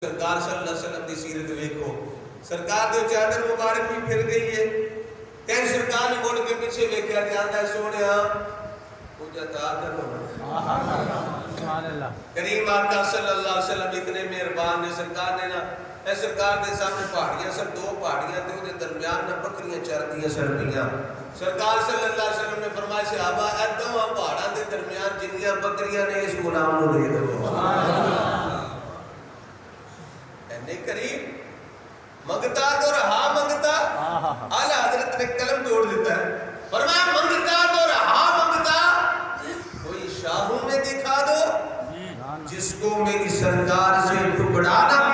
سرکار صلی اللہ علیہ وسلم دی سیرت ویکھو، سرکار دے چادر مبارک بھی پھر گئی ہے، کہیں سرکار نے مڑ کے پیچھے ویکھیا جاندا ہے سونیا مجھے عطا کرو۔ کریم آقا صلی اللہ علیہ وسلم اتنے مہربان نے، سرکار نے نا اے سرکار دے سامنے پہاڑیاں سن، دو پہاڑیاں تے دے درمیان نہ بکریاں چردیاں سن پیاں۔ سرکار صلی اللہ علیہ وسلم نے فرمایا صحابہ اے دوواں پہاڑاں دے درمیان جنیاں بکریاں نے اس غلام نو دے دو۔ کریم منگتا تو رہا منگتا، اعلی حضرت نے قلم توڑ دیتا ہے، فرمایا منگتا تو رہا منگتا، کوئی شاہوں میں دکھا دو جس کو میری سرکار سے ٹکڑا نہ